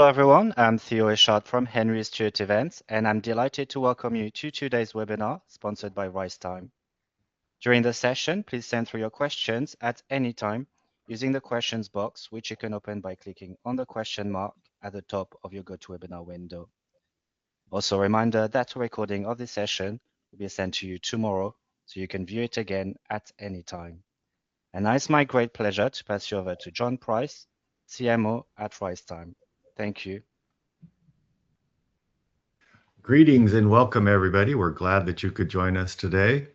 Hello everyone, I'm Theo Eshart from Henry Stewart Events, and I'm delighted to welcome you to today's webinar sponsored by RiseTime. During the session, please send through your questions at any time using the questions box, which you can open by clicking on the question mark at the top of your GoToWebinar window. Also, a reminder that a recording of this session will be sent to you tomorrow, so you can view it again at any time. And now it's my great pleasure to pass you over to John Price, CMO at RiseTime. Thank you. Greetings and welcome everybody. We're glad that you could join us today.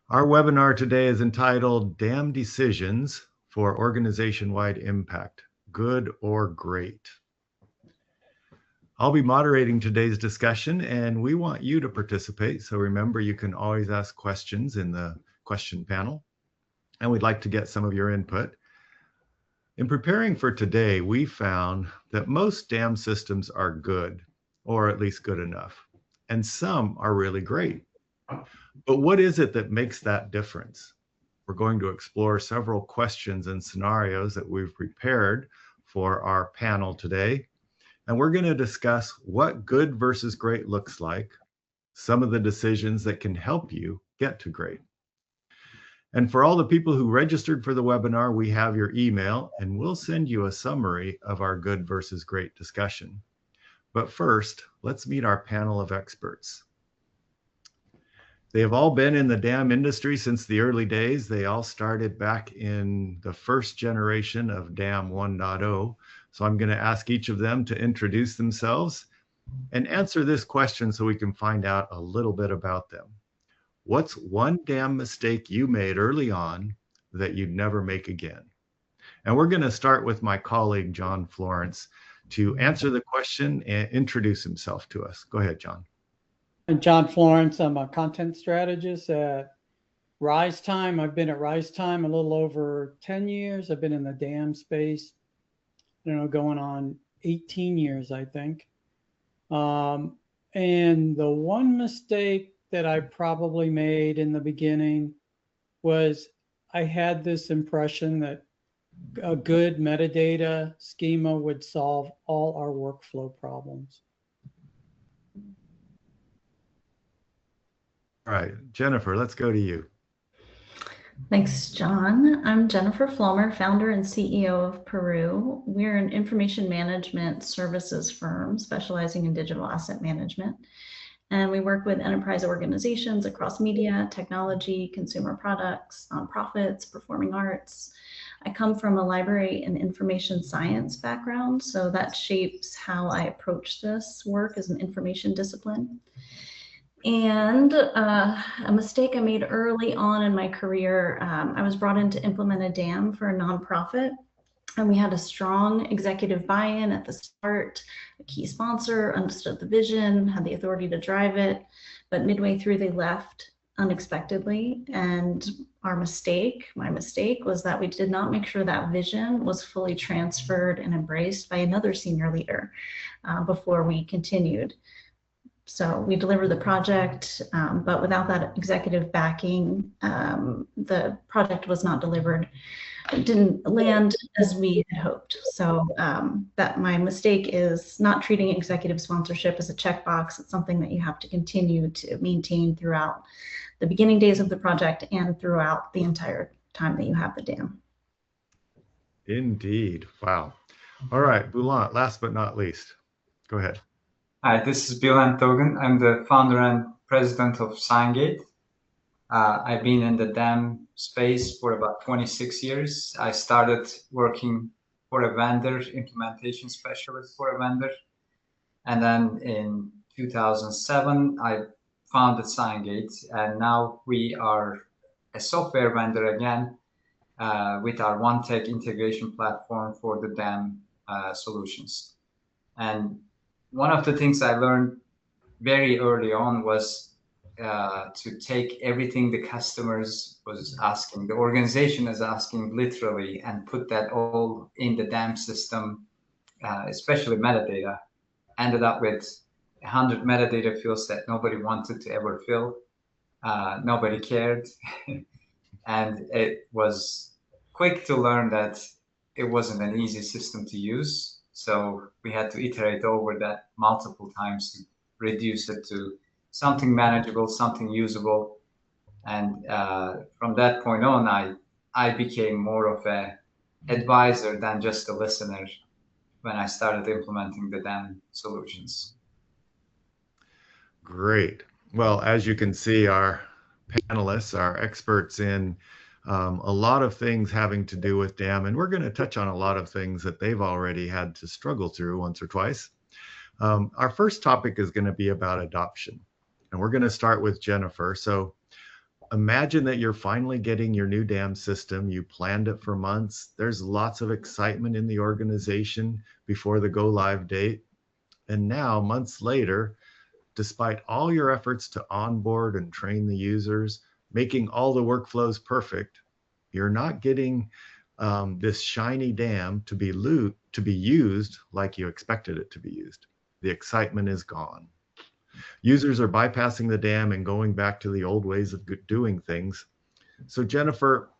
Our webinar today is entitled DAM Decisions for Organization-Wide Impact, Good or Great. I'll be moderating today's discussion and we want you to participate. So remember, you can always ask questions in the question panel and we'd like to get some of your input. In preparing for today, we found that most DAM systems are good, or at least good enough, and some are really great. But what is it that makes that difference? We're going to explore several questions and scenarios that we've prepared for our panel today, and we're going to discuss what good versus great looks like, some of the decisions that can help you get to great. And for all the people who registered for the webinar, we have your email, and we'll send you a summary of our good versus great discussion. But first, let's meet our panel of experts. They have all been in the DAM industry since the early days. They all started back in the first generation of DAM 1.0. So I'm going to ask each of them to introduce themselves and answer this question so we can find out a little bit about them. What's one DAM mistake you made early on that you'd never make again? And we're going to start with my colleague, John Florence, to answer the question and introduce himself to us. Go ahead, John. I'm John Florence. I'm a content strategist at RiseTime. I've been at RiseTime a little over 10 years. I've been in the DAM space, going on 18 years, I think. And the one mistake that I probably made in the beginning was I had this impression that a good metadata schema would solve all our workflow problems. All right, Jennifer, let's go to you. Thanks, John. I'm Jennifer Flomer, founder and CEO of Peru. We're an information management services firm specializing in digital asset management. And we work with enterprise organizations across media, technology, consumer products, nonprofits, performing arts. I come from a library and information science background, so that shapes how I approach this work as an information discipline. And a mistake I made early on in my career, I was brought in to implement a DAM for a nonprofit. And we had a strong executive buy-in at the start. A key sponsor understood the vision, had the authority to drive it, but midway through they left unexpectedly. And my mistake was that we did not make sure that vision was fully transferred and embraced by another senior leader before we continued. So we delivered the project, but without that executive backing, the project was not delivered. It didn't land as we had hoped. So that my mistake is not treating executive sponsorship as a checkbox. It's something that you have to continue to maintain throughout the beginning days of the project and throughout the entire time that you have the DAM. Indeed. Wow. All right, Boulant, last but not least, go ahead. Hi, this is Bülent Togun. I'm the founder and president of SignGate. I've been in the DAM space for about 26 years. I started working for a vendor, implementation specialist for a vendor. And then in 2007, I founded SignGate. And now we are a software vendor again with our OneTech integration platform for the DAM solutions. And one of the things I learned very early on was to take everything the customers was asking, the organization is asking literally, and put that all in the DAM system, especially metadata. Ended up with 100 metadata fields that nobody wanted to ever fill. Nobody cared. And it was quick to learn that it wasn't an easy system to use. So we had to iterate over that multiple times to reduce it to something manageable, something usable. And from that point on, I became more of a advisor than just a listener when I started implementing the dam solutions. Great. Well, as you can see, our panelists are experts in a lot of things having to do with dam, and we're going to touch on a lot of things that they've already had to struggle through once or twice. Our first topic is going to be about adoption, and we're going to start with Jennifer. So imagine that you're finally getting your new dam system. You planned it for months. There's lots of excitement in the organization before the go live date. And now, months later, despite all your efforts to onboard and train the users, making all the workflows perfect, you're not getting this shiny dam to be used like you expected it to be used. The excitement is gone. Users are bypassing the dam and going back to the old ways of doing things. So Jennifer,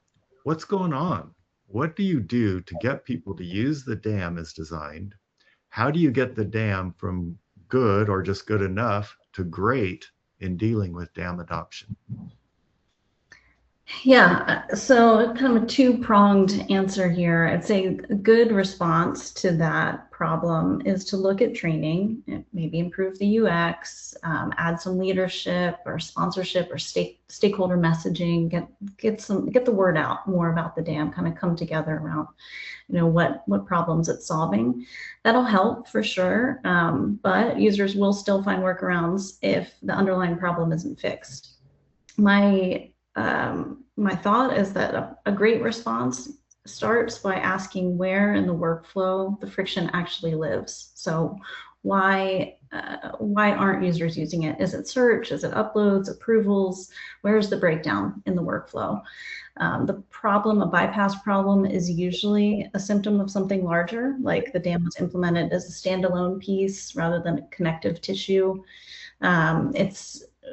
what's going on? What do you do to get people to use the dam as designed? How do you get the dam from good or just good enough to great in dealing with dam adoption? Yeah, so kind of a two-pronged answer here. I'd say a good response to that problem is to look at training, maybe improve the UX, add some leadership or sponsorship or stakeholder messaging, get the word out more about the dam, kind of come together around, what problems it's solving. That'll help for sure, but users will still find workarounds if the underlying problem isn't fixed. My thought is that a great response starts by asking where in the workflow the friction actually lives. So why aren't users using it? Is it search? Is it uploads, approvals? Where's the breakdown in the workflow? The problem, a bypass problem, is usually a symptom of something larger, like the dam was implemented as a standalone piece rather than a connective tissue.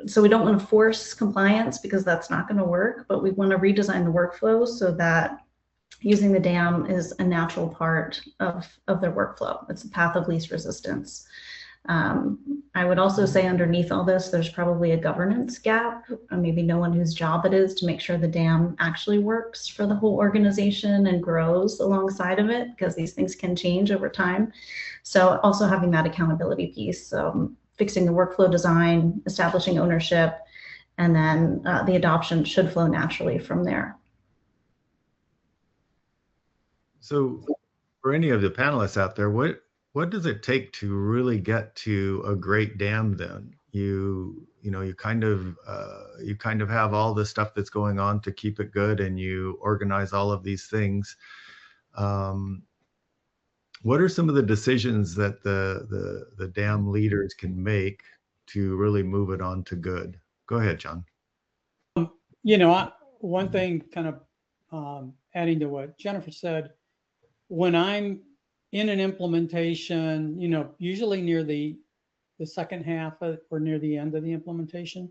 So we don't want to force compliance because that's not going to work, but we want to redesign the workflow so that using the dam is a natural part of their workflow. It's a path of least resistance. I would also say underneath all this, there's probably a governance gap, maybe no one whose job it is to make sure the dam actually works for the whole organization and grows alongside of it, because these things can change over time. So also having that accountability piece. Fixing the workflow design, establishing ownership, and then the adoption should flow naturally from there. So for any of the panelists out there, what does it take to really get to a great dam then? You kind of have all the stuff that's going on to keep it good, and you organize all of these things. What are some of the decisions that the dam leaders can make to really move it on to good? Go ahead, John. One thing kind of adding to what Jennifer said, when I'm in an implementation, usually near the second half or near the end of the implementation,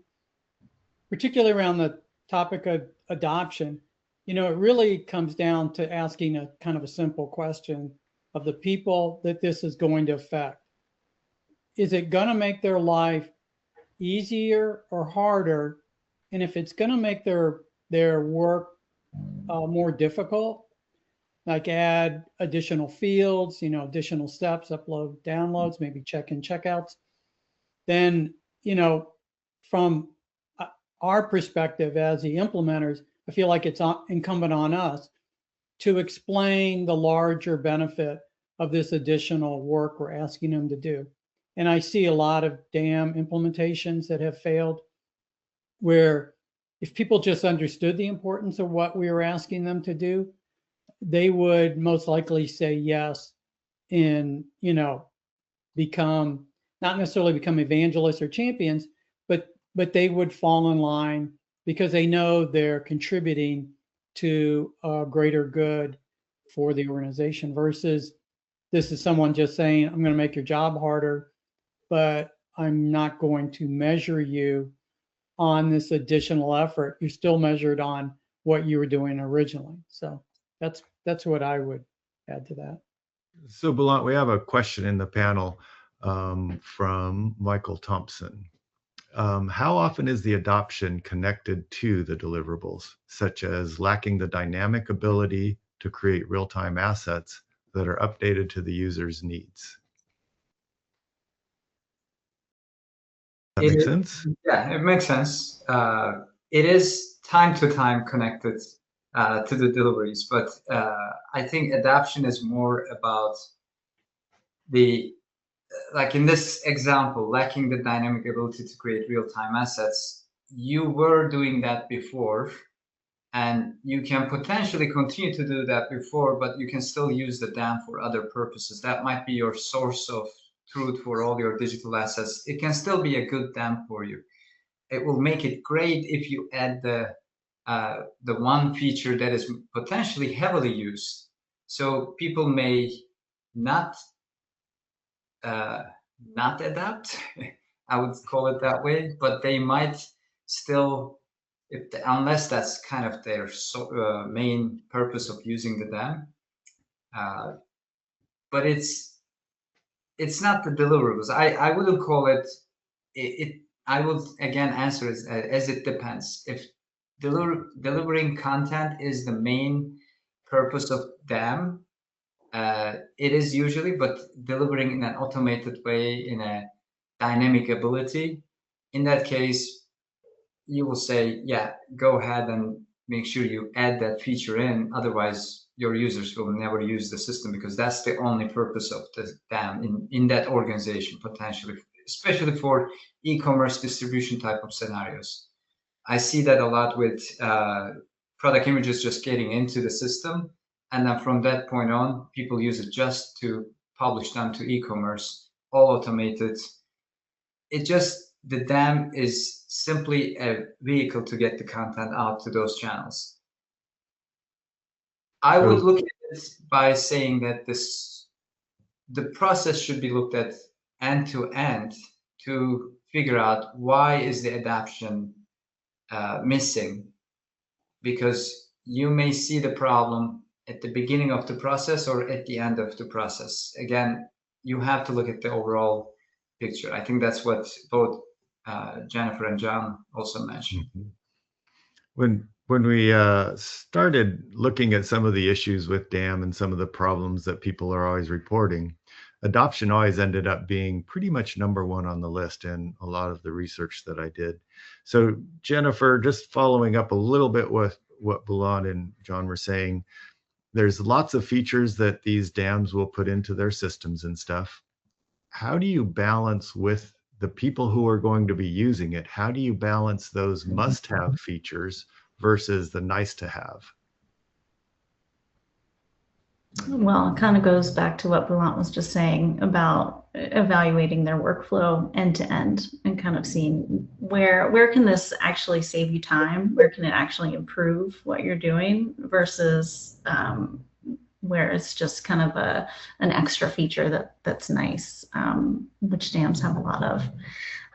particularly around the topic of adoption, it really comes down to asking a kind of a simple question of the people that this is going to affect. Is it going to make their life easier or harder? And if it's going to make their work more difficult, like add additional fields, additional steps, upload, downloads, maybe check-in, checkouts, then, from our perspective as the implementers, I feel like it's incumbent on us to explain the larger benefit of this additional work we're asking them to do. And I see a lot of dam implementations that have failed, where if people just understood the importance of what we were asking them to do, they would most likely say yes and, not necessarily become evangelists or champions, but they would fall in line because they know they're contributing to a greater good for the organization, versus this is someone just saying, I'm going to make your job harder, but I'm not going to measure you on this additional effort. You're still measured on what you were doing originally. So that's what I would add to that. So, Belant, we have a question in the panel from Michael Thompson. How often is the adoption connected to the deliverables, such as lacking the dynamic ability to create real-time assets that are updated to the user's needs? That makes sense? Yeah, it makes sense. It is time to time connected to the deliveries, but I think adoption is more about the, like in this example, lacking the dynamic ability to create real-time assets. You were doing that before, and you can potentially continue to do that before, but you can still use the DAM for other purposes. That might be your source of truth for all your digital assets. It can still be a good DAM for you. It will make it great if you add the one feature that is potentially heavily used. So people may not adapt, I would call it that way, but they might still, unless that's kind of their main purpose of using the DAM. But it's not the deliverables. I wouldn't call it. I would again answer as it depends. If delivering content is the main purpose of DAM, it is usually, but delivering in an automated way, in a dynamic ability, in that case, you will say, yeah, go ahead and make sure you add that feature in. Otherwise, your users will never use the system, because that's the only purpose of the DAM in that organization, potentially, especially for e-commerce distribution type of scenarios. I see that a lot with product images just getting into the system. And then from that point on, people use it just to publish them to e-commerce, all automated. The DAM is simply a vehicle to get the content out to those channels. I would look at it by saying that the process should be looked at end to end to figure out why is the adoption missing, because you may see the problem at the beginning of the process or at the end of the process. Again, you have to look at the overall picture. I think that's what both Jennifer and John also mentioned. When we started looking at some of the issues with DAM and some of the problems that people are always reporting, adoption always ended up being pretty much number one on the list in a lot of the research that I did. So Jennifer, just following up a little bit with what Belant and John were saying, there's lots of features that these DAMs will put into their systems and stuff. How do you balance with the people who are going to be using it? How do you balance those must-have features versus the nice-to-have? Well, it kind of goes back to what Belant was just saying about evaluating their workflow end to end and kind of seeing where can this actually save you time? Where can it actually improve what you're doing versus where it's just kind of an extra feature that's nice, which DAMs have a lot of.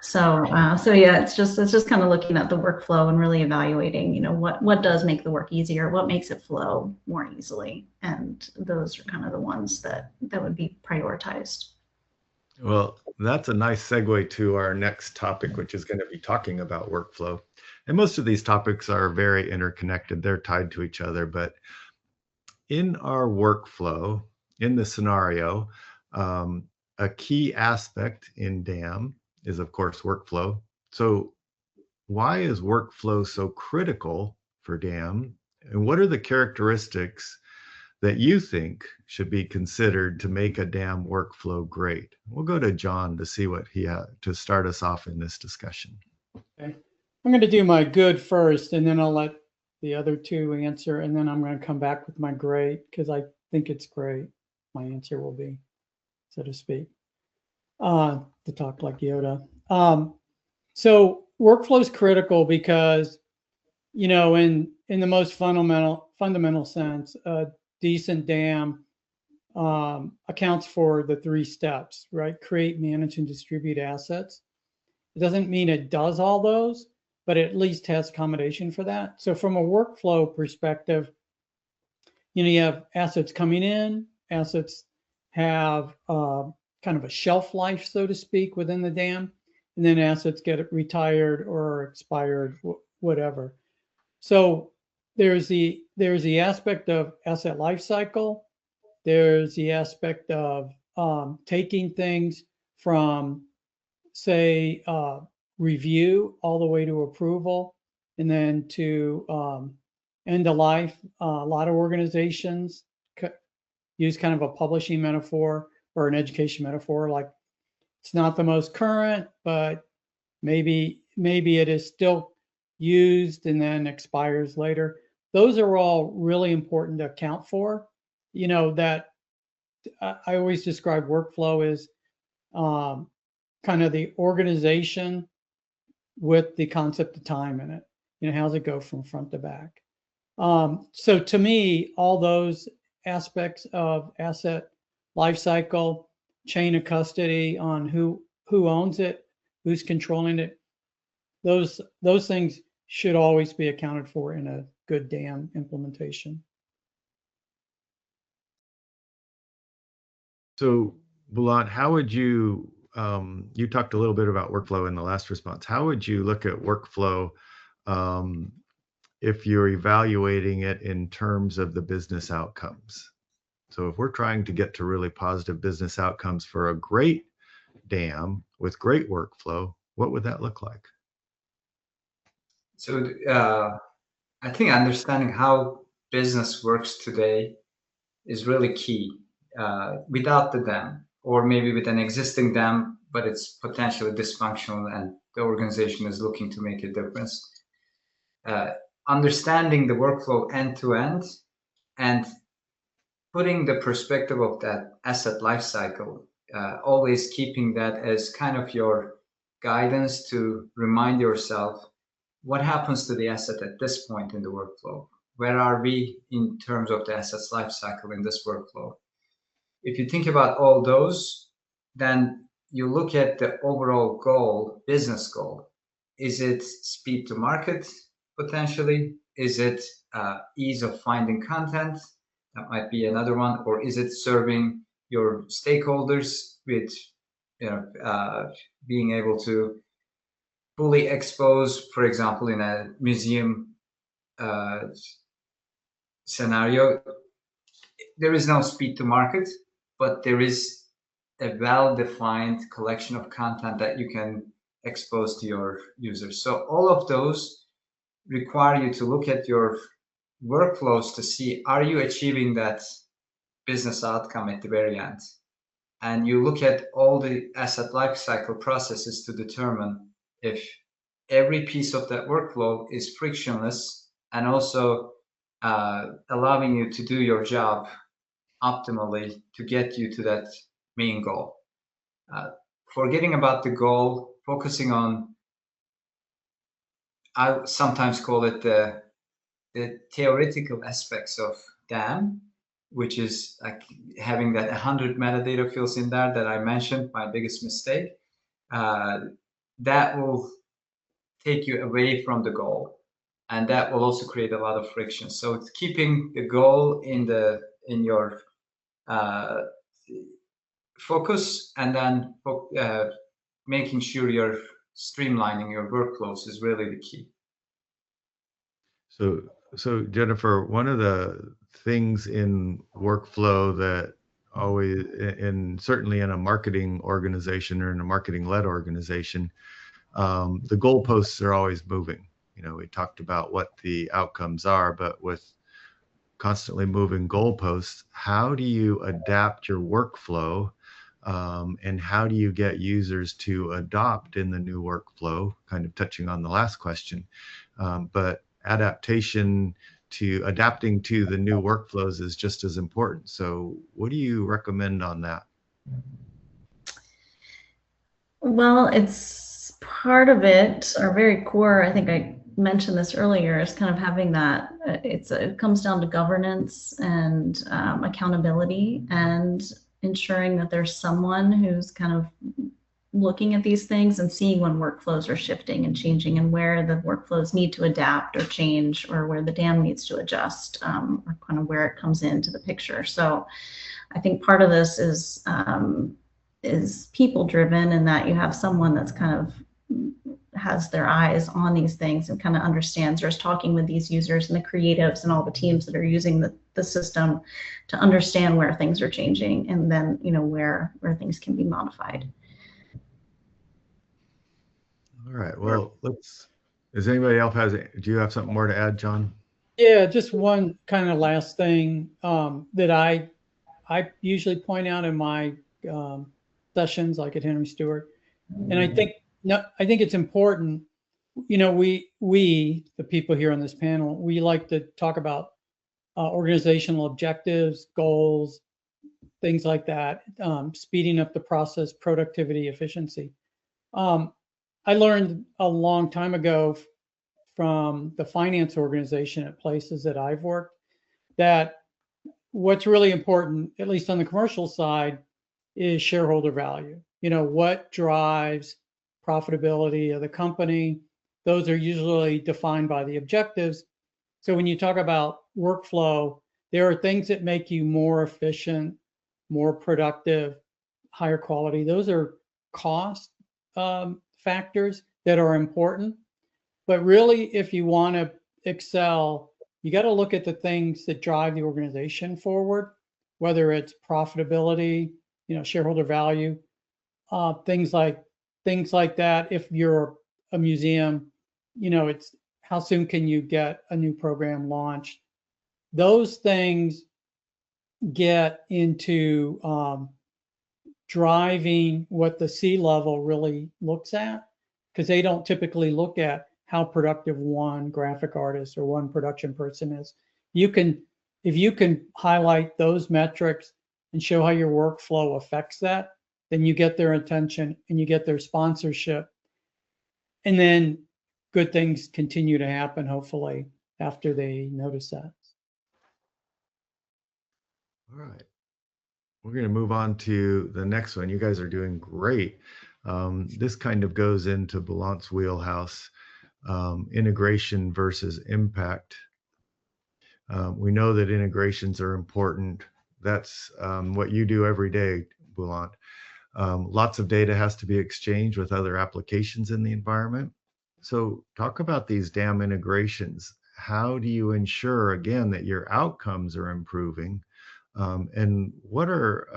So yeah, it's just kind of looking at the workflow and really evaluating, what does make the work easier, what makes it flow more easily, and those are kind of the ones that would be prioritized. Well, that's a nice segue to our next topic, which is going to be talking about workflow. And most of these topics are very interconnected; they're tied to each other. But in our workflow, in the scenario, a key aspect in DAM is, of course, workflow. So why is workflow so critical for DAM? And what are the characteristics that you think should be considered to make a DAM workflow great? We'll go to John to see what he had to start us off in this discussion. Okay. I'm going to do my good first, and then I'll let the other two answer, and then I'm going to come back with my great, because I think it's great. My answer will be, so to speak. To talk like Yoda. So workflow is critical because, in the most fundamental sense, a decent DAM accounts for the 3 steps, right? Create, manage, and distribute assets. It doesn't mean it does all those, but it at least has accommodation for that. So from a workflow perspective, you have assets coming in, assets have kind of a shelf life, so to speak, within the dam, and then assets get retired or expired, whatever. So there's the aspect of asset life cycle. There's the aspect of taking things from, say, review all the way to approval, and then to end of life. A lot of organizations use kind of a publishing metaphor or an education metaphor, like it's not the most current, but maybe it is still used and then expires later. Those are all really important to account for. You know, that I always describe workflow as kind of the organization with the concept of time in it. You know, how's it go from front to back? So to me, all those aspects of asset lifecycle, chain of custody on who owns it, who's controlling it, those things should always be accounted for in a good dam implementation. So, Bulent, how would you, you talked a little bit about workflow in the last response. How would you look at workflow if you're evaluating it in terms of the business outcomes? So if we're trying to get to really positive business outcomes for a great dam with great workflow, what would that look like? So I think understanding how business works today is really key. Without the dam, or maybe with an existing dam, but it's potentially dysfunctional and the organization is looking to make a difference. Understanding the workflow end to end and putting the perspective of that asset lifecycle, always keeping that as kind of your guidance to remind yourself what happens to the asset at this point in the workflow. Where are we in terms of the asset's lifecycle in this workflow? If you think about all those, then you look at the overall goal, business goal. Is it speed to market potentially? Is it ease of finding content? That might be another one. Or is it serving your stakeholders with being able to fully expose, for example, in a museum scenario, there is no speed to market, but there is a well-defined collection of content that you can expose to your users. So all of those require you to look at your workflows to see, are you achieving that business outcome at the very end? And you look at all the asset lifecycle processes to determine if every piece of that workflow is frictionless and also allowing you to do your job optimally to get you to that main goal. Forgetting about the goal, focusing on, I sometimes call it the theoretical aspects of dam, which is like having that 100 metadata fields in there that I mentioned, my biggest mistake. That will take you away from the goal, and that will also create a lot of friction. So it's keeping the goal in your focus, and then making sure you're streamlining your workflows is really the key. So Jennifer, one of the things in workflow that always, certainly in a marketing organization or in a marketing-led organization, the goalposts are always moving. You know, we talked about what the outcomes are, but with constantly moving goalposts, how do you adapt your workflow, and how do you get users to adopt in the new workflow? Kind of touching on the last question, but adapting to the new workflows is just as important. So what do you recommend on that? Well, it's part of it, our very core, I think I mentioned this earlier, is kind of having that, it comes down to governance and accountability, and ensuring that there's someone who's kind of looking at these things and seeing when workflows are shifting and changing, and where the workflows need to adapt or change, or where the dam needs to adjust, or kind of where it comes into the picture. So I think part of this is people driven, and that you have someone that's kind of has their eyes on these things and kind of understands or is talking with these users and the creatives and all the teams that are using the system to understand where things are changing, and then, you know, where things can be modified. All right. Well, does anybody else do you have something more to add, John? Yeah, just one kind of last thing that I usually point out in my sessions, like at Henry Stewart, and I think it's important. You know, we the people here on this panel, we like to talk about organizational objectives, goals, things like that, speeding up the process, productivity, efficiency. I learned a long time ago from the finance organization at places that I've worked that what's really important, at least on the commercial side, is shareholder value. You know, what drives profitability of the company? Those are usually defined by the objectives. So when you talk about workflow, there are things that make you more efficient, more productive, higher quality. Those are cost factors that are important. But really, if you want to excel, you got to look at the things that drive the organization forward, whether it's profitability, you know, shareholder value, things like that. If you're a museum, you know, it's how soon can you get a new program launched? Those things get into driving what the C-level really looks at, because they don't typically look at how productive one graphic artist or one production person is. If you can highlight those metrics and show how your workflow affects that, then you get their attention and you get their sponsorship. And then good things continue to happen, hopefully, after they notice that. All right. We're going to move on to the next one. You guys are doing great. This kind of goes into Bulant's wheelhouse, integration versus impact. We know that integrations are important. That's what you do every day, Bulant. Lots of data has to be exchanged with other applications in the environment. So talk about these damn integrations. How do you ensure, again, that your outcomes are improving? And what are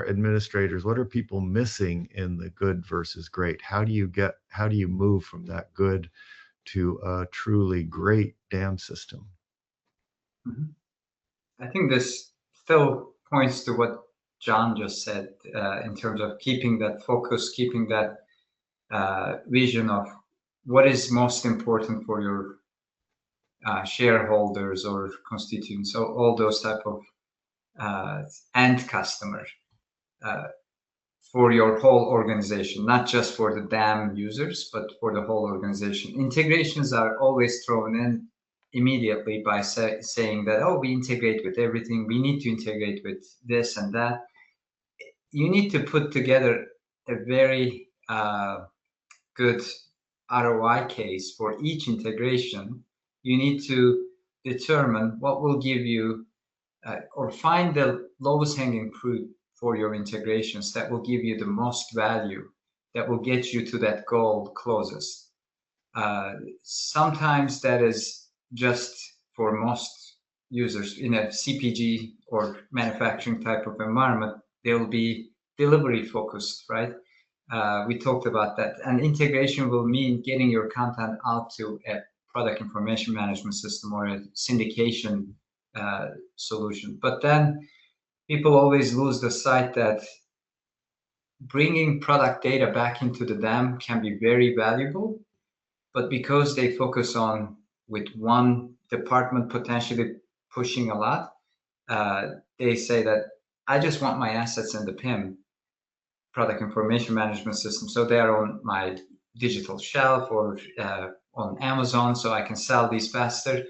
administrators, what are people missing in the good versus great? How do you move from that good to a truly great dam system? I think this still points to what John just said in terms of keeping that focus, keeping that vision of what is most important for your shareholders or constituents, so all those type of end customer for your whole organization, not just for the dam users, but for the whole organization. Integrations are always thrown in immediately by saying that, oh, we integrate with everything, we need to integrate with this and that. You need to put together a very good ROI case for each integration. You need to determine what will give you or find the lowest hanging fruit for your integrations that will give you the most value, that will get you to that goal closest. Sometimes that is just for most users in a CPG or manufacturing type of environment, they'll be delivery focused, right? We talked about that. And integration will mean getting your content out to a product information management system or a syndication solution. But then people always lose the sight that bringing product data back into the dam can be very valuable, but because they focus on with one department potentially pushing a lot, they say that I just want my assets in the PIM, product information management system, so they are on my digital shelf or on Amazon, so I can sell these faster.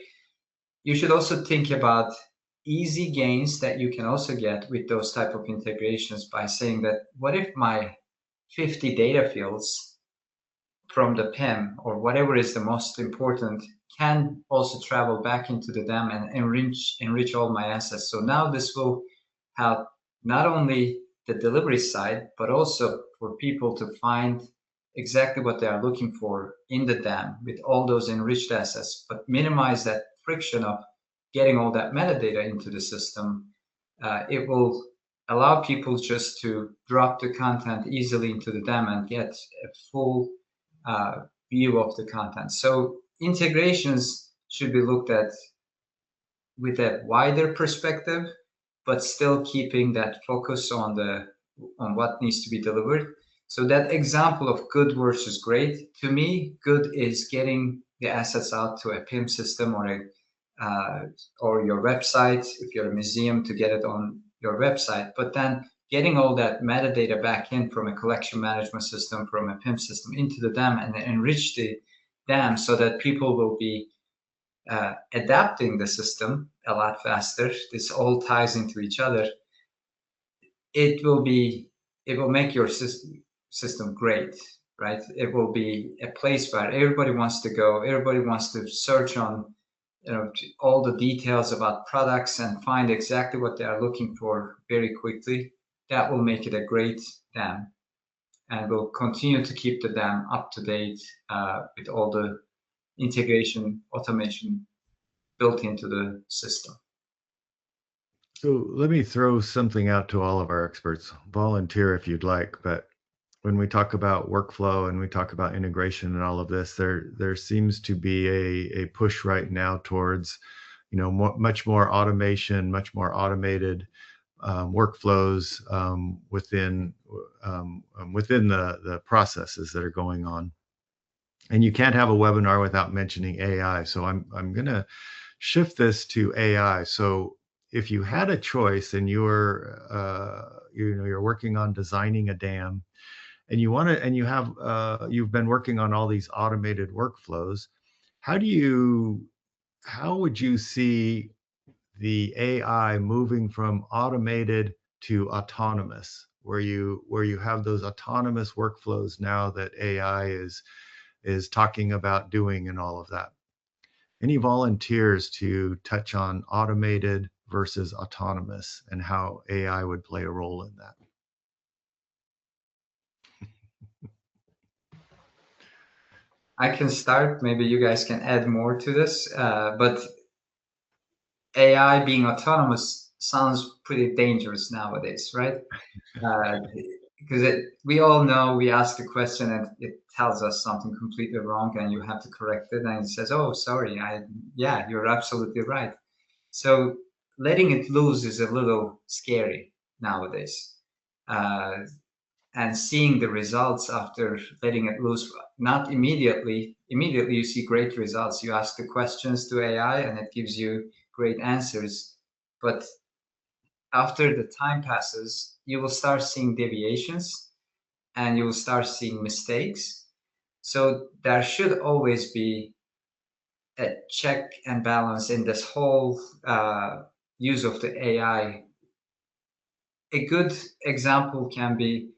You should also think about easy gains that you can also get with those type of integrations by saying that, what if my 50 data fields from the PIM or whatever is the most important can also travel back into the DAM and enrich all my assets. So now this will help not only the delivery side, but also for people to find exactly what they are looking for in the DAM with all those enriched assets, but minimize that friction of getting all that metadata into the system. It will allow people just to drop the content easily into the DAM and get a full view of the content. So integrations should be looked at with a wider perspective, but still keeping that focus on what needs to be delivered. So that example of good versus great, to me, good is getting the assets out to a PIM system or your website, if you're a museum, to get it on your website, but then getting all that metadata back in from a collection management system, from a PIM system into the DAM, and enrich the DAM so that people will be adapting the system a lot faster. This all ties into each other. It will make your system great, right? It will be a place where everybody wants to go. Everybody wants to search on, all the details about products and find exactly what they are looking for very quickly. That will make it a great DAM, and we'll continue to keep the DAM up to date with all the integration, automation built into the system. So let me throw something out to all of our experts. Volunteer if you'd like, but when we talk about workflow and we talk about integration and all of this, there seems to be a push right now towards, much more automation, much more automated workflows within the processes that are going on. And you can't have a webinar without mentioning AI. So I'm going to shift this to AI. So if you had a choice and you're working on designing a dam, and you've been working on all these automated workflows, how would you see the AI moving from automated to autonomous, where you have those autonomous workflows now that AI is talking about doing and all of that? Any volunteers to touch on automated versus autonomous and how AI would play a role in that? I can start. Maybe you guys can add more to this. But AI being autonomous sounds pretty dangerous nowadays, right? Because we all know, we ask a question and it tells us something completely wrong, and you have to correct it, and it says, "Oh, sorry, yeah, you're absolutely right." So letting it loose is a little scary nowadays. And seeing the results after letting it loose, not immediately you see great results. You ask the questions to AI and it gives you great answers. But after the time passes, you will start seeing deviations and you will start seeing mistakes. So there should always be a check and balance in this whole use of the AI. A good example can be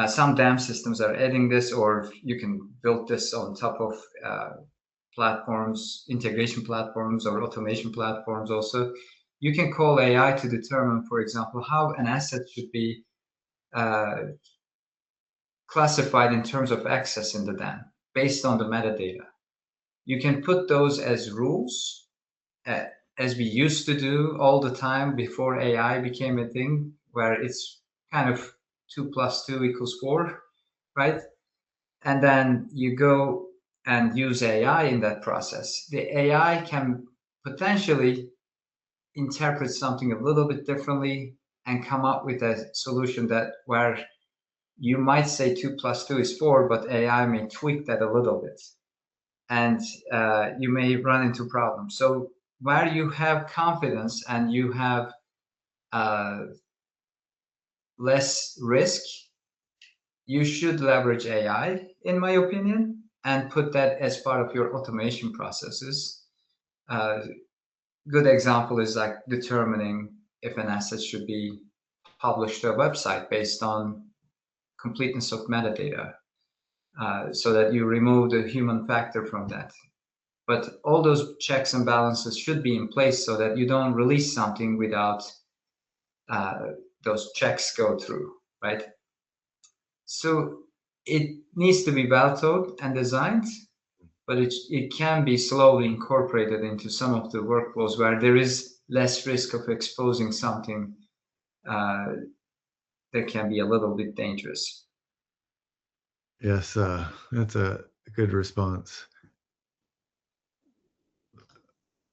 some DAM systems are adding this, or you can build this on top of platforms, integration platforms, or automation platforms also. You can call AI to determine, for example, how an asset should be classified in terms of access in the DAM based on the metadata. You can put those as rules, as we used to do all the time before AI became a thing, where it's kind of 2 + 2 = 4, right? And then you go and use AI in that process. The AI can potentially interpret something a little bit differently and come up with a solution where you might say 2 + 2 = 4, but AI may tweak that a little bit, and you may run into problems. So where you have confidence and you have less risk, you should leverage AI, in my opinion, and put that as part of your automation processes. Good example is like determining if an asset should be published to a website based on completeness of metadata, so that you remove the human factor from that. But all those checks and balances should be in place so that you don't release something without those checks go through, right? So it needs to be well thought and designed, but it can be slowly incorporated into some of the workflows where there is less risk of exposing something that can be a little bit dangerous. Yes, that's a good response.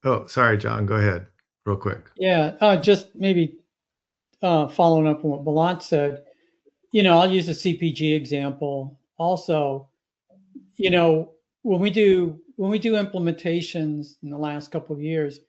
Oh, sorry, John, go ahead real quick. Yeah, just maybe following up on what Belant said, I'll use a CPG example. Also, when we do implementations in the last couple of years,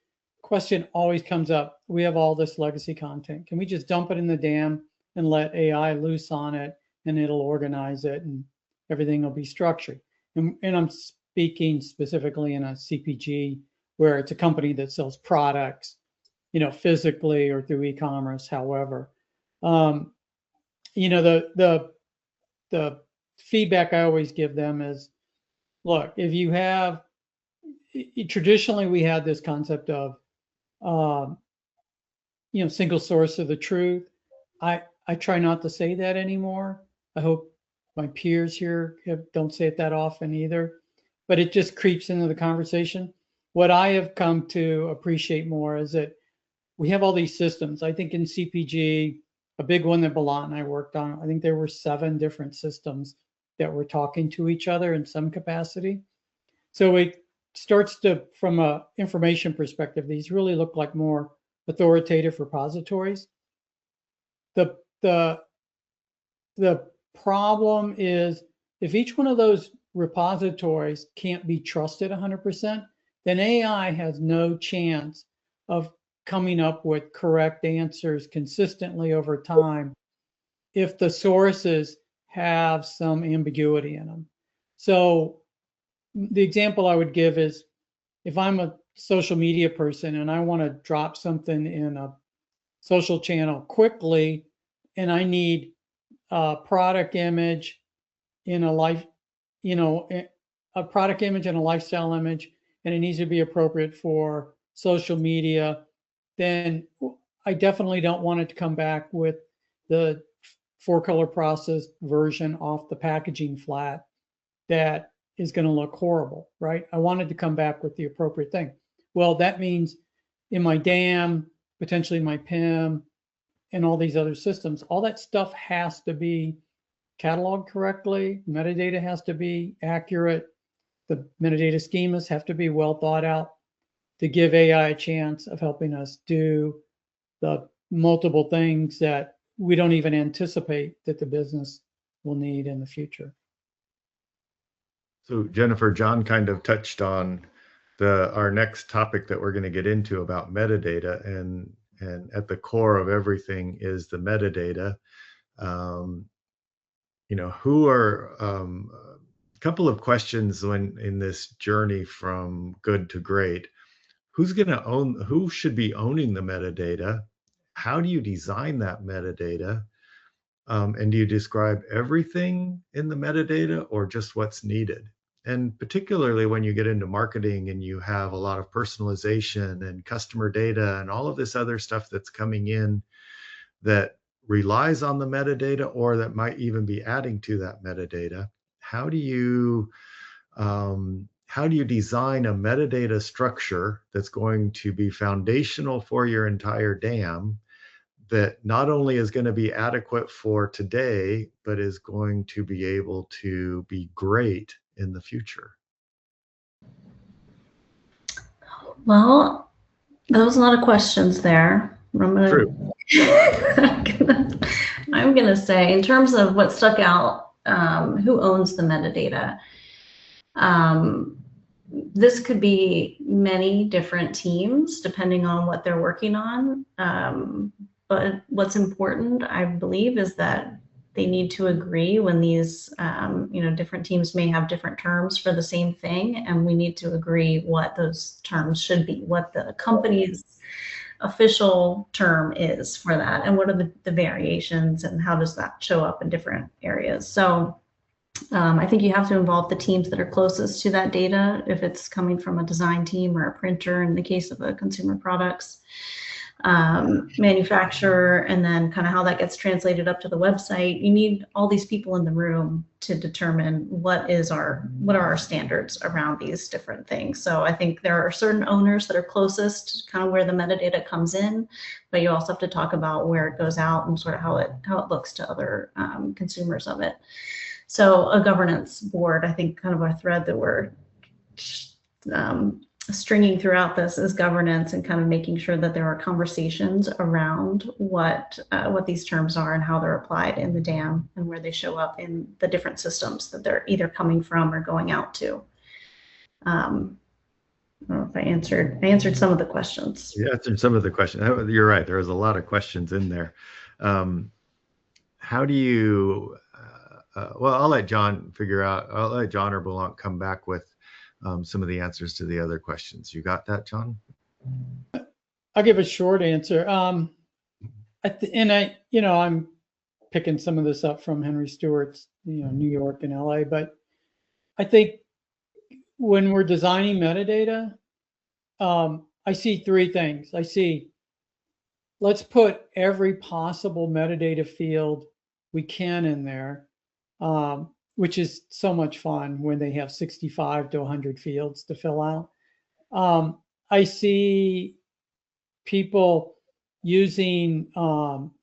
question always comes up. We have all this legacy content. Can we just dump it in the dam and let AI loose on it, and it'll organize it and everything will be structured? And I'm speaking specifically in a CPG where it's a company that sells products, physically or through e-commerce, however. The feedback I always give them is, look, if you have, traditionally we had this concept of, single source of the truth. I try not to say that anymore. I hope my peers here don't say it that often either, but it just creeps into the conversation. What I have come to appreciate more is that we have all these systems. I think in CPG, a big one that Belant and I worked on, I think there were 7 different systems that were talking to each other in some capacity. So it starts to, from an information perspective, these really look like more authoritative repositories. The problem is if each one of those repositories can't be trusted 100%, then AI has no chance of coming up with correct answers consistently over time if the sources have some ambiguity in them. So the example I would give is if I'm a social media person and I want to drop something in a social channel quickly, and I need a product image in a product image and a lifestyle image, and it needs to be appropriate for social media, then I definitely don't want it to come back with the 4-color processed version off the packaging flat that is going to look horrible, right? I wanted to come back with the appropriate thing. Well, that means in my DAM, potentially my PIM, and all these other systems, all that stuff has to be cataloged correctly. Metadata has to be accurate. The metadata schemas have to be well thought out to give AI a chance of helping us do the multiple things that we don't even anticipate that the business will need in the future. So Jennifer, John kind of touched on our next topic that we're going to get into about metadata, and at the core of everything is the metadata. Who are a couple of questions in this journey from good to great? Who should be owning the metadata? How do you design that metadata? And do you describe everything in the metadata or just what's needed? And particularly when you get into marketing and you have a lot of personalization and customer data and all of this other stuff that's coming in that relies on the metadata or that might even be adding to that metadata, how do you design a metadata structure that's going to be foundational for your entire DAM, that not only is going to be adequate for today, but is going to be able to be great in the future? Well, there was a lot of questions there. I'm gonna say, in terms of what stuck out, who owns the metadata? This could be many different teams depending on what they're working on. But what's important, I believe, is that they need to agree when these, different teams may have different terms for the same thing, and we need to agree what those terms should be, what the company's official term is for that, and what are the variations, and how does that show up in different areas. So I think you have to involve the teams that are closest to that data, if it's coming from a design team or a printer in the case of a consumer products manufacturer, and then kind of how that gets translated up to the website. You need all these people in the room to determine what are our standards around these different things. So I think there are certain owners that are closest, kind of where the metadata comes in, but you also have to talk about where it goes out and sort of how it looks to other consumers of it. So a governance board, I think, kind of a thread that we're stringing throughout this is governance, and kind of making sure that there are conversations around what these terms are and how they're applied in the DAM and where they show up in the different systems that they're either coming from or going out to. I don't know if I answered some of the questions. You answered some of the questions. You're right. There was a lot of questions in there. How do you, well, I'll let John figure out, I'll let John or Bulent come back with some of the answers to the other questions. You got that, John? I'll give a short answer. I'm picking some of this up from Henry Stewart's, New York and LA, but I think when we're designing metadata, I see three things. I see, let's put every possible metadata field we can in there, which is so much fun when they have 65 to 100 fields to fill out. I see people using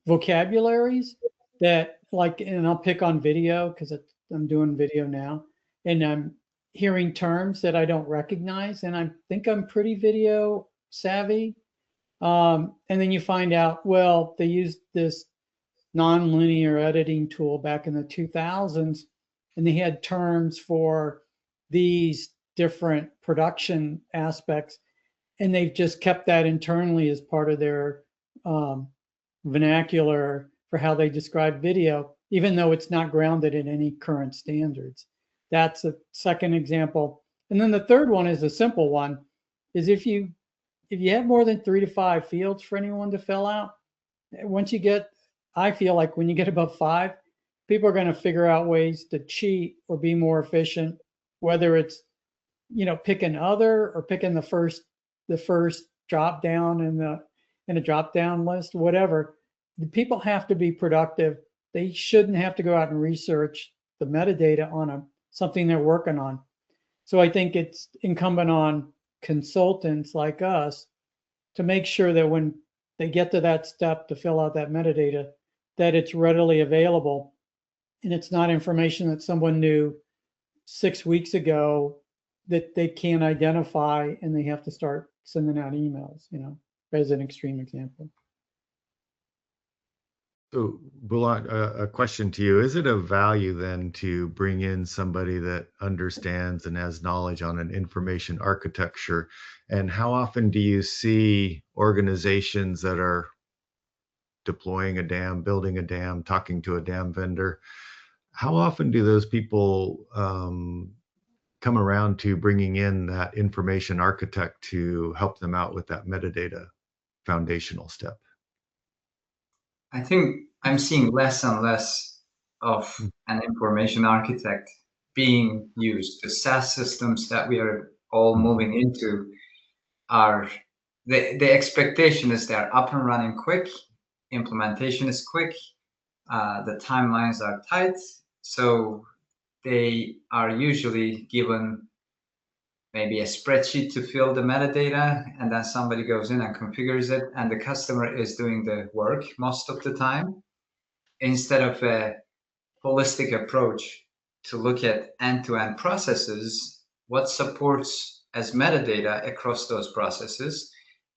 vocabularies that, like, and I'll pick on video because I'm doing video now, and I'm hearing terms that I don't recognize, and I think I'm pretty video savvy. And then you find out, well, they used this non-linear editing tool back in the 2000s, and they had terms for these different production aspects, and they've just kept that internally as part of their vernacular for how they describe video, even though it's not grounded in any current standards. That's a second example. And then the third one is a simple one, is if you have more than 3 to 5 fields for anyone to fill out, I feel like when you get above 5, people are going to figure out ways to cheat or be more efficient, whether it's, picking other or picking the first drop down in a drop down list, whatever. The people have to be productive. They shouldn't have to go out and research the metadata on something they're working on. So I think it's incumbent on consultants like us to make sure that when they get to that step to fill out that metadata, that it's readily available, and it's not information that someone knew 6 weeks ago that they can't identify, and they have to start sending out emails, as an extreme example. So, Bulent, a question to you. Is it of value then to bring in somebody that understands and has knowledge on an information architecture? And how often do you see organizations that are deploying a DAM, building a DAM, talking to a DAM vendor? How often do those people come around to bringing in that information architect to help them out with that metadata foundational step? I think I'm seeing less and less of an information architect being used. The SaaS systems that we are all moving into are, the expectation is they're up and running quick, implementation is quick, the timelines are tight, so they are usually given maybe a spreadsheet to fill the metadata, and then somebody goes in and configures it, and the customer is doing the work most of the time, instead of a holistic approach to look at end-to-end processes, what supports as metadata across those processes,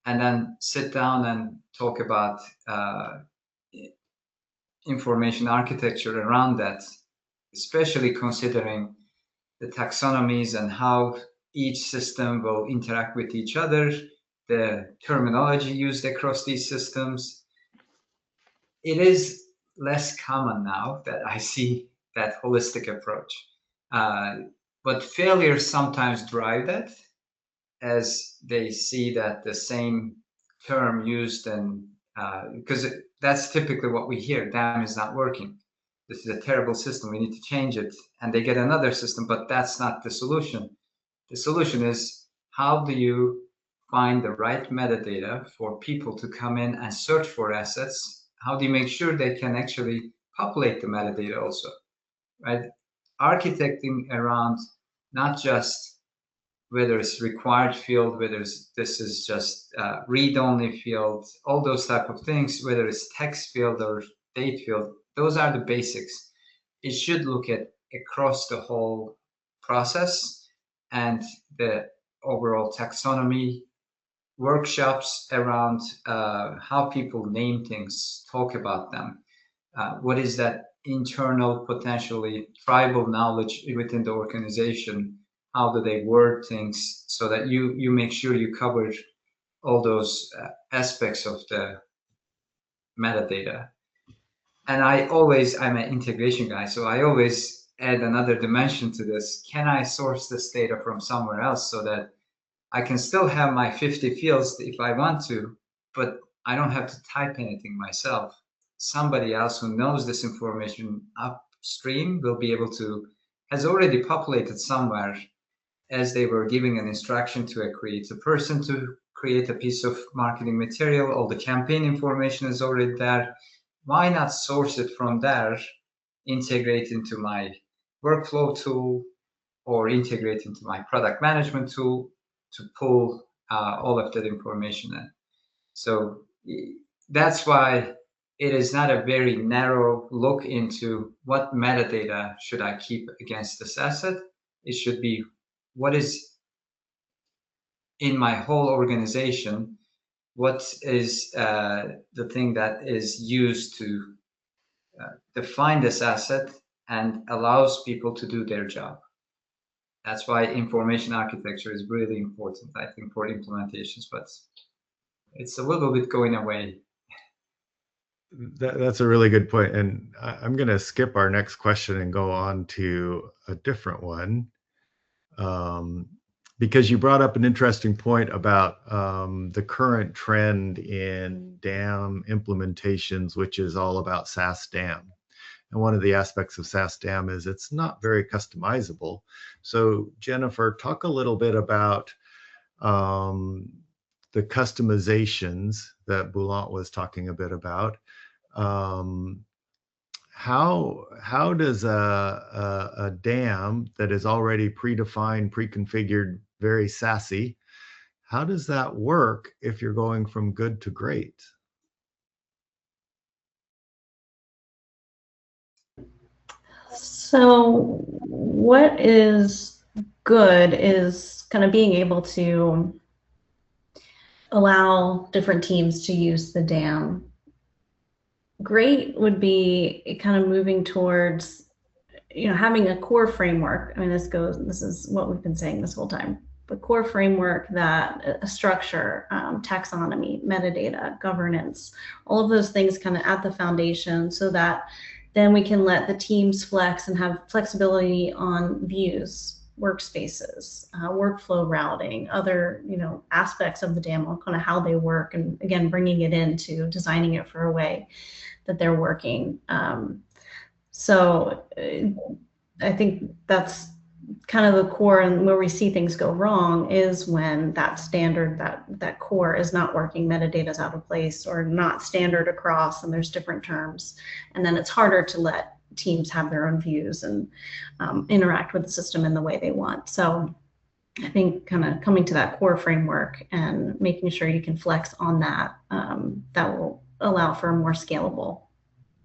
and then sit down and talk about information architecture around that, especially considering the taxonomies and how each system will interact with each other, the terminology used across these systems. It is less common now that I see that holistic approach. But failures sometimes drive that, as they see that the same term used, and because that's typically what we hear, DAM is not working. this is a terrible system, we need to change it. And they get another system, but that's not the solution. The solution is, how do you find the right metadata for people to come in and search for assets? How do you make sure they can actually populate the metadata also, right? Architecting around not just whether it's required field, whether this is just read-only field, all those type of things, whether it's text field or date field, those are the basics. It should look at across the whole process and the overall taxonomy, workshops around how people name things, talk about them. What is that internal, potentially tribal knowledge within the organization? How do they word things so that you make sure you cover all those aspects of the metadata? And I'm an integration guy, so I always add another dimension to this. Can I source this data from somewhere else so that I can still have my 50 fields if I want to, but I don't have to type anything myself. Somebody else who knows this information upstream will be able to, has already populated somewhere as they were giving an instruction to a creative person to create a piece of marketing material. All the campaign information is already there. Why not source it from there, integrate into my workflow tool, or integrate into my product management tool to pull all of that information in? So that's why it is not a very narrow look into what metadata should I keep against this asset. It should be what is in my whole organization, what is the thing that is used to define this asset and allows people to do their job. That's why information architecture is really important, I think, for implementations, but it's a little bit going away. That's a really good point. And I'm going to skip our next question and go on to a different one. Because you brought up an interesting point about the current trend in DAM implementations, which is all about SaaS DAM. And one of the aspects of SaaS DAM is it's not very customizable. So Jennifer, talk a little bit about the customizations that Bulent was talking a bit about. How does a DAM that is already predefined, pre-configured, very SaaSy, how does that work if you're going from good to great? So what is good is kind of being able to allow different teams to use the DAM. Great would be kind of moving towards, having a core framework. I mean, this is what we've been saying this whole time. The core framework, that a structure, taxonomy, metadata, governance, all of those things kind of at the foundation, so that then we can let the teams flex and have flexibility on views, workspaces, workflow routing, other aspects of the DAM, kind of how they work, and again bringing it into designing it for a way that they're working. So I think that's kind of the core, and where we see things go wrong is when that standard, that core is not working, metadata is out of place or not standard across, and there's different terms, and then it's harder to let teams have their own views and interact with the system in the way they want. So I think kind of coming to that core framework and making sure you can flex on that, that will allow for a more scalable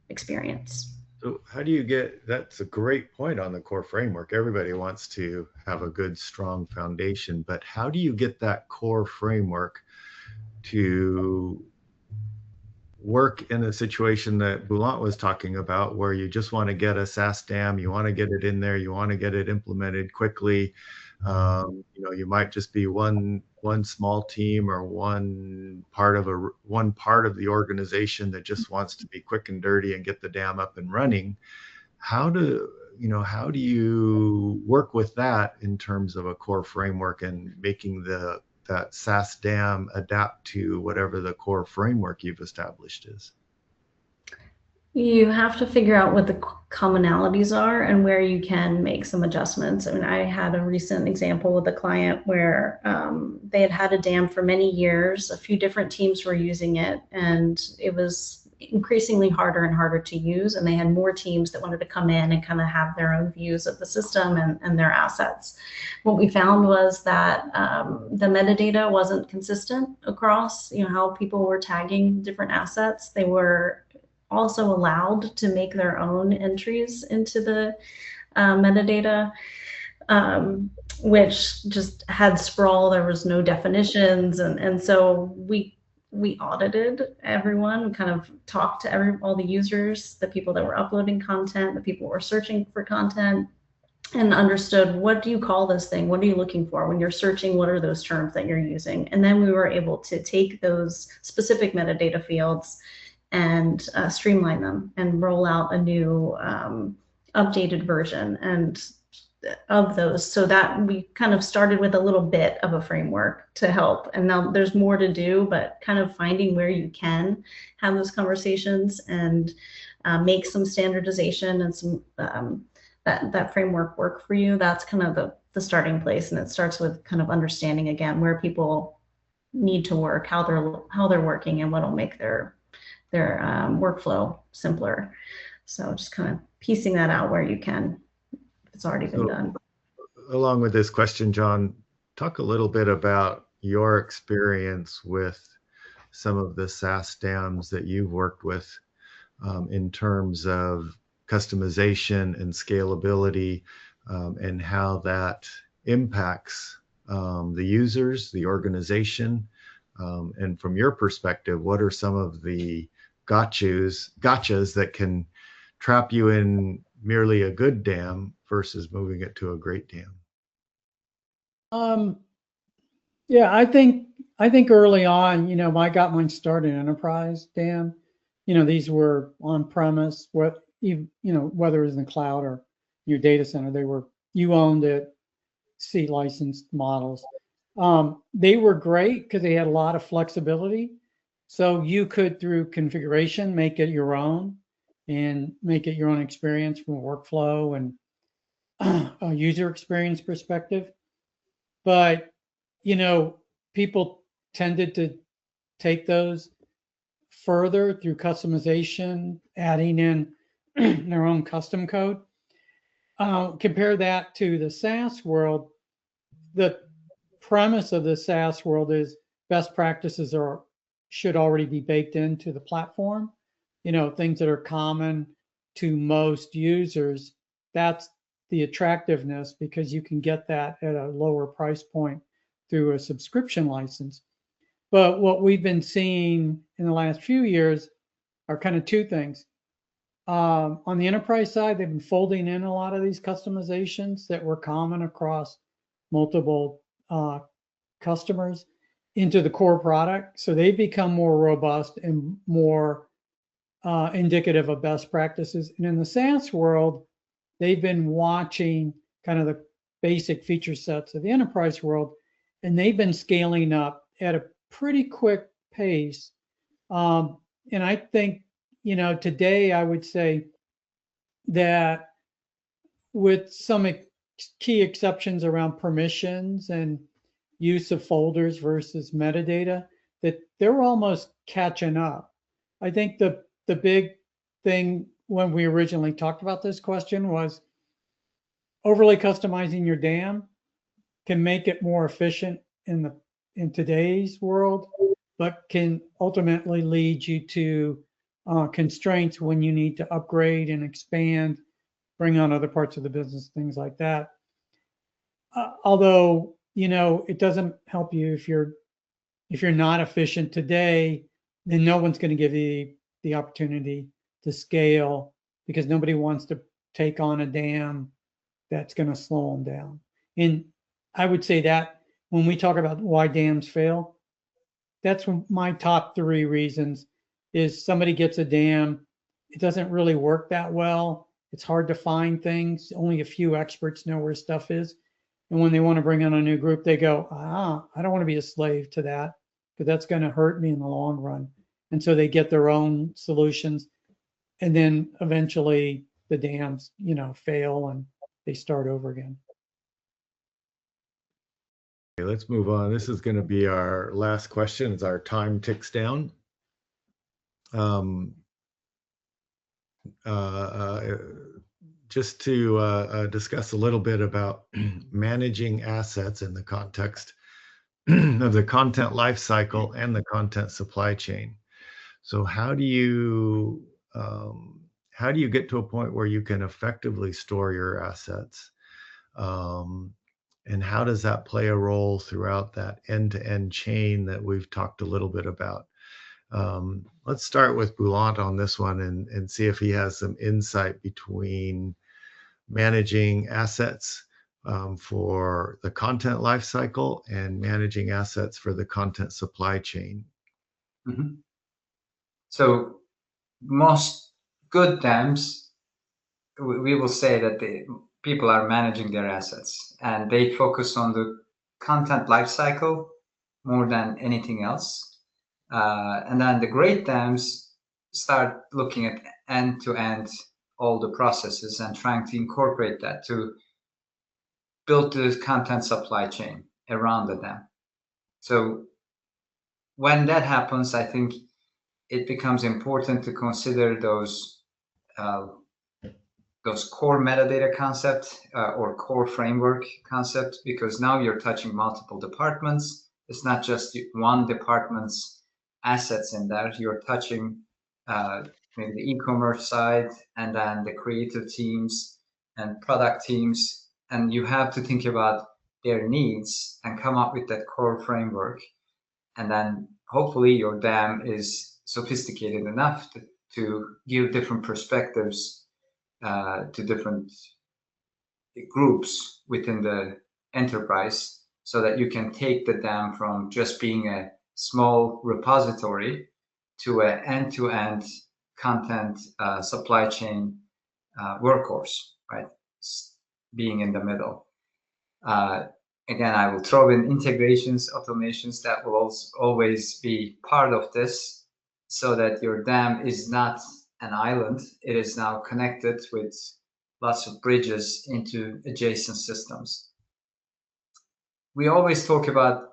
experience. So how do you get, that's a great point on the core framework. Everybody wants to have a good, strong foundation, but how do you get that core framework to work in a situation that Bulent was talking about, where you just want to get a SaaS DAM, you want to get it in there, you want to get it implemented quickly. You might just be one small team or one part of the organization that just wants to be quick and dirty and get the DAM up and running. How do you work with that in terms of a core framework and making that SaaS DAM adapt to whatever the core framework you've established is? You have to figure out what the commonalities are and where you can make some adjustments. I mean, I had a recent example with a client where they had a dam for many years. A few different teams were using it, and it was increasingly harder and harder to use. And they had more teams that wanted to come in and kind of have their own views of the system and their assets. What we found was that the metadata wasn't consistent across, how people were tagging different assets. They were also allowed to make their own entries into the metadata, which just had sprawl. There was no definitions, and so we audited everyone. We kind of talked to all the users, the people that were uploading content, the people who were searching for content, and understood, what do you call this thing? What are you looking for when you're searching? What are those terms that you're using? And then we were able to take those specific metadata fields and streamline them and roll out a new updated version of those, so that we kind of started with a little bit of a framework to help. And now there's more to do, but kind of finding where you can have those conversations and make some standardization and some that framework work for you. That's kind of the starting place. And it starts with kind of understanding, again, where people need to work, how they're working, and what'll make their workflow simpler. So just kind of piecing that out where you can. It's already been done. Along with this question, John, talk a little bit about your experience with some of the SaaS dams that you've worked with in terms of customization and scalability, and how that impacts the users, the organization. And from your perspective, what are some of the gotchas that can trap you in merely a good dam versus moving it to a great dam? Yeah, I think early on, I got mine started in enterprise dam. These were on premise, whether it was in the cloud or your data center, you owned it, C licensed models. They were great because they had a lot of flexibility. So you could, through configuration, make it your own and make it your own experience from a workflow and a user experience perspective. But, people tended to take those further through customization, adding in their own custom code. Compare that to the SaaS world. The premise of the SaaS world is best practices should already be baked into the platform. Things that are common to most users. That's the attractiveness, because you can get that at a lower price point through a subscription license. But what we've been seeing in the last few years are kind of two things. On the enterprise side, they've been folding in a lot of these customizations that were common across multiple customers into the core product. So they've become more robust and more indicative of best practices. And in the SaaS world, they've been watching kind of the basic feature sets of the enterprise world, and they've been scaling up at a pretty quick pace. And I think, today I would say that, with some key exceptions around permissions and use of folders versus metadata, that they're almost catching up. I think the big thing when we originally talked about this question was overly customizing your dam can make it more efficient in today's world, but can ultimately lead you to constraints when you need to upgrade and expand, bring on other parts of the business, things like that. Although, it doesn't help you if you're not efficient today, then no one's going to give you the opportunity to scale, because nobody wants to take on a dam that's going to slow them down. And I would say that when we talk about why dams fail, that's my top 3 reasons. Is somebody gets a dam, it doesn't really work that well. It's hard to find things. Only a few experts know where stuff is. And when they want to bring on a new group, they go, I don't want to be a slave to that, because that's going to hurt me in the long run. And so they get their own solutions. and then eventually the dams, fail and they start over again. Okay, let's move on. This is going to be our last question as our time ticks down. Just to discuss a little bit about managing assets in the context of the content lifecycle and the content supply chain. So how do you get to a point where you can effectively store your assets? And how does that play a role throughout that end-to-end chain that we've talked a little bit about? Let's start with Bulent on this one and see if he has some insight between managing assets for the content lifecycle and managing assets for the content supply chain. Mm-hmm. So most good dams, we will say that the people are managing their assets and they focus on the content lifecycle more than anything else. And then the great dams start looking at end-to-end all the processes and trying to incorporate that to build the content supply chain around the dam. So when that happens, I think it becomes important to consider those core metadata concept or core framework concept, because now you're touching multiple departments. It's not just one department's assets in there. You're touching maybe the e-commerce side and then the creative teams and product teams. And you have to think about their needs and come up with that core framework. And then hopefully your dam is sophisticated enough to give different perspectives to different groups within the enterprise, so that you can take the dam from just being a small repository to an end-to-end content supply chain workhorse, right? Being in the middle. Again, I will throw in integrations, automations that will also always be part of this, so that your dam is not an island. It is now connected with lots of bridges into adjacent systems. We always talk about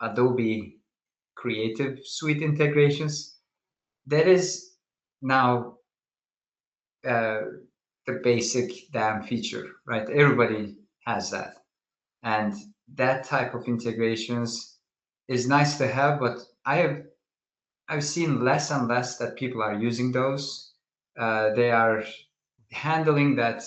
Adobe Creative Suite integrations. That is now the basic dam feature, right? Everybody has that. And that type of integrations is nice to have, but I've seen less and less that people are using those. They are handling that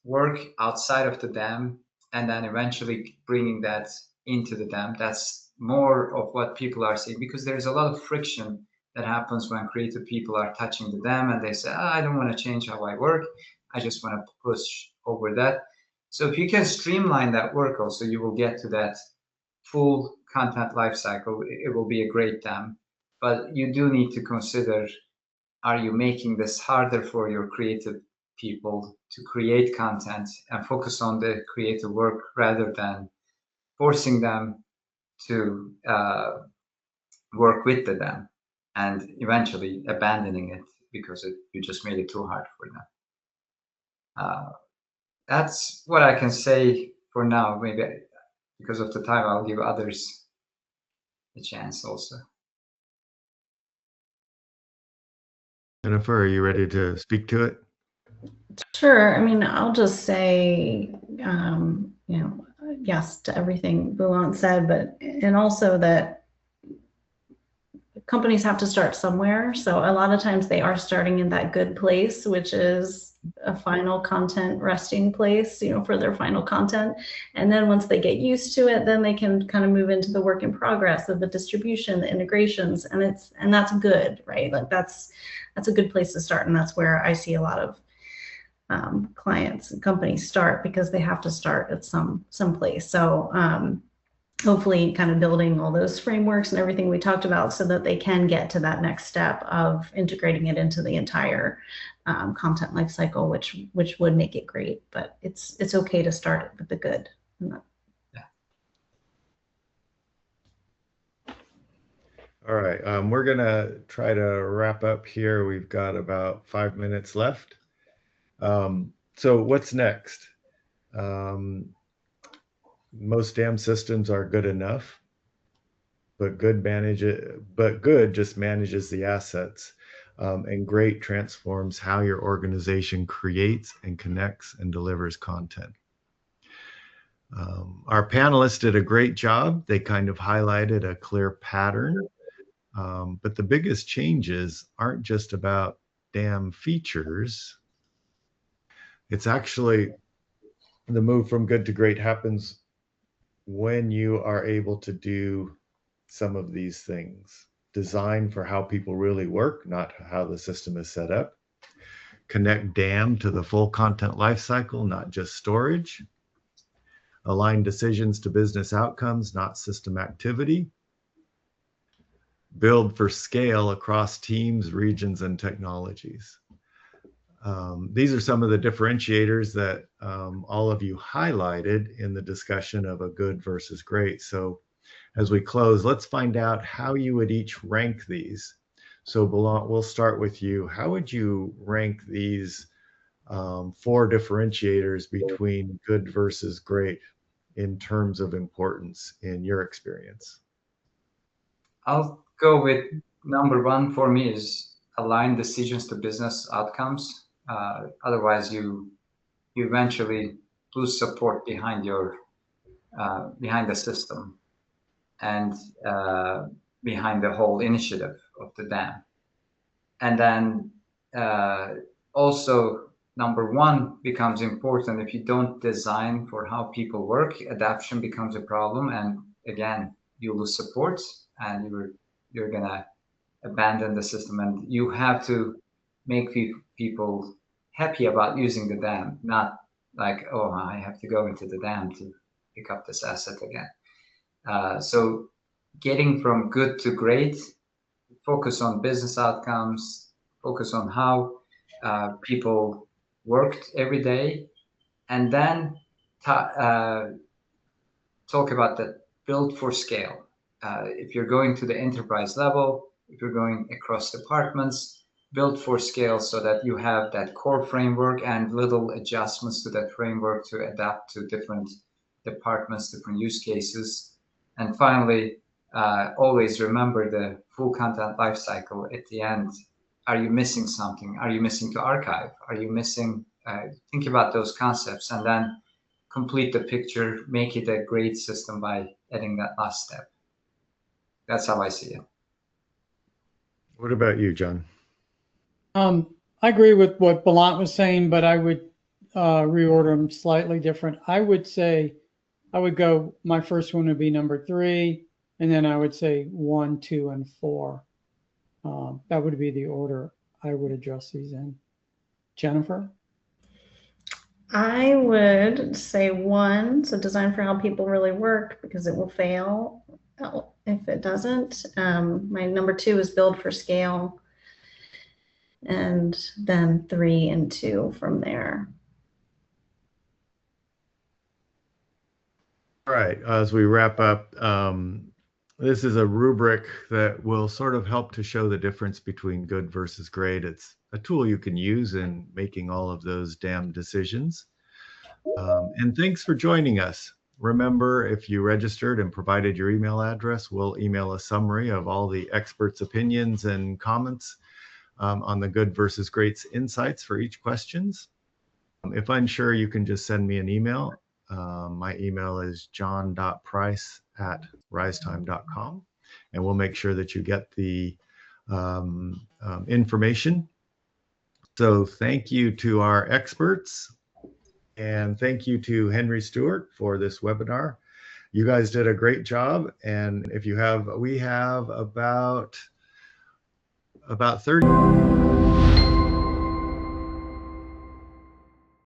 work outside of the dam and then eventually bringing that into the dam. That's more of what people are seeing, because there's a lot of friction that happens when creative people are touching the dam and they say, I don't want to change how I work. I just want to push over that. So if you can streamline that work also, you will get to that full content lifecycle. It will be a great dam. But you do need to consider, are you making this harder for your creative people to create content and focus on the creative work rather than forcing them to work with the dam and eventually abandoning it because you just made it too hard for them. That's what I can say for now. Maybe because of the time, I'll give others a chance also. Jennifer, are you ready to speak to it? Sure. I mean, I'll just say, yes to everything Bulent said, and also that companies have to start somewhere. So a lot of times they are starting in that good place, which is a final content resting place, for their final content. And then once they get used to it, then they can kind of move into the work in progress of the distribution, the integrations, and that's good, right? Like that's a good place to start. And that's where I see a lot of clients and companies start, because they have to start at some place. So hopefully kind of building all those frameworks and everything we talked about so that they can get to that next step of integrating it into the entire content lifecycle, which would make it great. But it's okay to start with the good. All All right, we're gonna try to wrap up here. We've got about 5 minutes left. So what's next? Most dam systems are good enough, but good just manages the assets. And great transforms how your organization creates and connects and delivers content. Our panelists did a great job. They kind of highlighted a clear pattern, but the biggest changes aren't just about dam features. It's actually the move from good to great happens when you are able to do some of these things. Design for how people really work, not how the system is set up. Connect dam to the full content lifecycle, not just storage. Align decisions to business outcomes, not system activity. Build for scale across teams, regions, and technologies. These are some of the differentiators that all of you highlighted in the discussion of a good versus great. So as we close, let's find out how you would each rank these. So Belant, we'll start with you. How would you rank these 4 differentiators between good versus great in terms of importance in your experience? I'll go with number 1 for me is align decisions to business outcomes. Otherwise, you eventually lose support behind your behind the system and behind the whole initiative of the dam. And then also number 1 becomes important. If you don't design for how people work, adaptation becomes a problem, and again you lose support and you're gonna abandon the system. And you have to make people happy about using the dam, not like, oh, I have to go into the dam to pick up this asset again. So getting from good to great, focus on business outcomes, focus on how people worked every day, and then talk about the build for scale. If you're going to the enterprise level, if you're going across departments, build for scale so that you have that core framework and little adjustments to that framework to adapt to different departments, different use cases. And finally, always remember the full content lifecycle at the end. Are you missing something? Are you missing to archive? Are you missing? Think about those concepts and then complete the picture, make it a great system by adding that last step. That's how I see it. What about you, John? I agree with what Belant was saying, but I would reorder them slightly different. I would say I would go, my first one would be number 3, and then I would say 1, 2, and 4. That would be the order I would address these in. Jennifer? I would say 1, so design for how people really work, because it will fail if it doesn't. My number 2 is build for scale, and then 3 and 2 from there. All right, as we wrap up, this is a rubric that will sort of help to show the difference between good versus great. It's a tool you can use in making all of those dam decisions. And thanks for joining us. Remember, if you registered and provided your email address, we'll email a summary of all the experts' opinions and comments on the good versus great insights for each questions. If unsure, you can just send me an email. My email is john.price@risetime.com, and we'll make sure that you get the information. So thank you to our experts, and thank you to Henry Stewart for this webinar. You guys did a great job, and if you have, we have about 30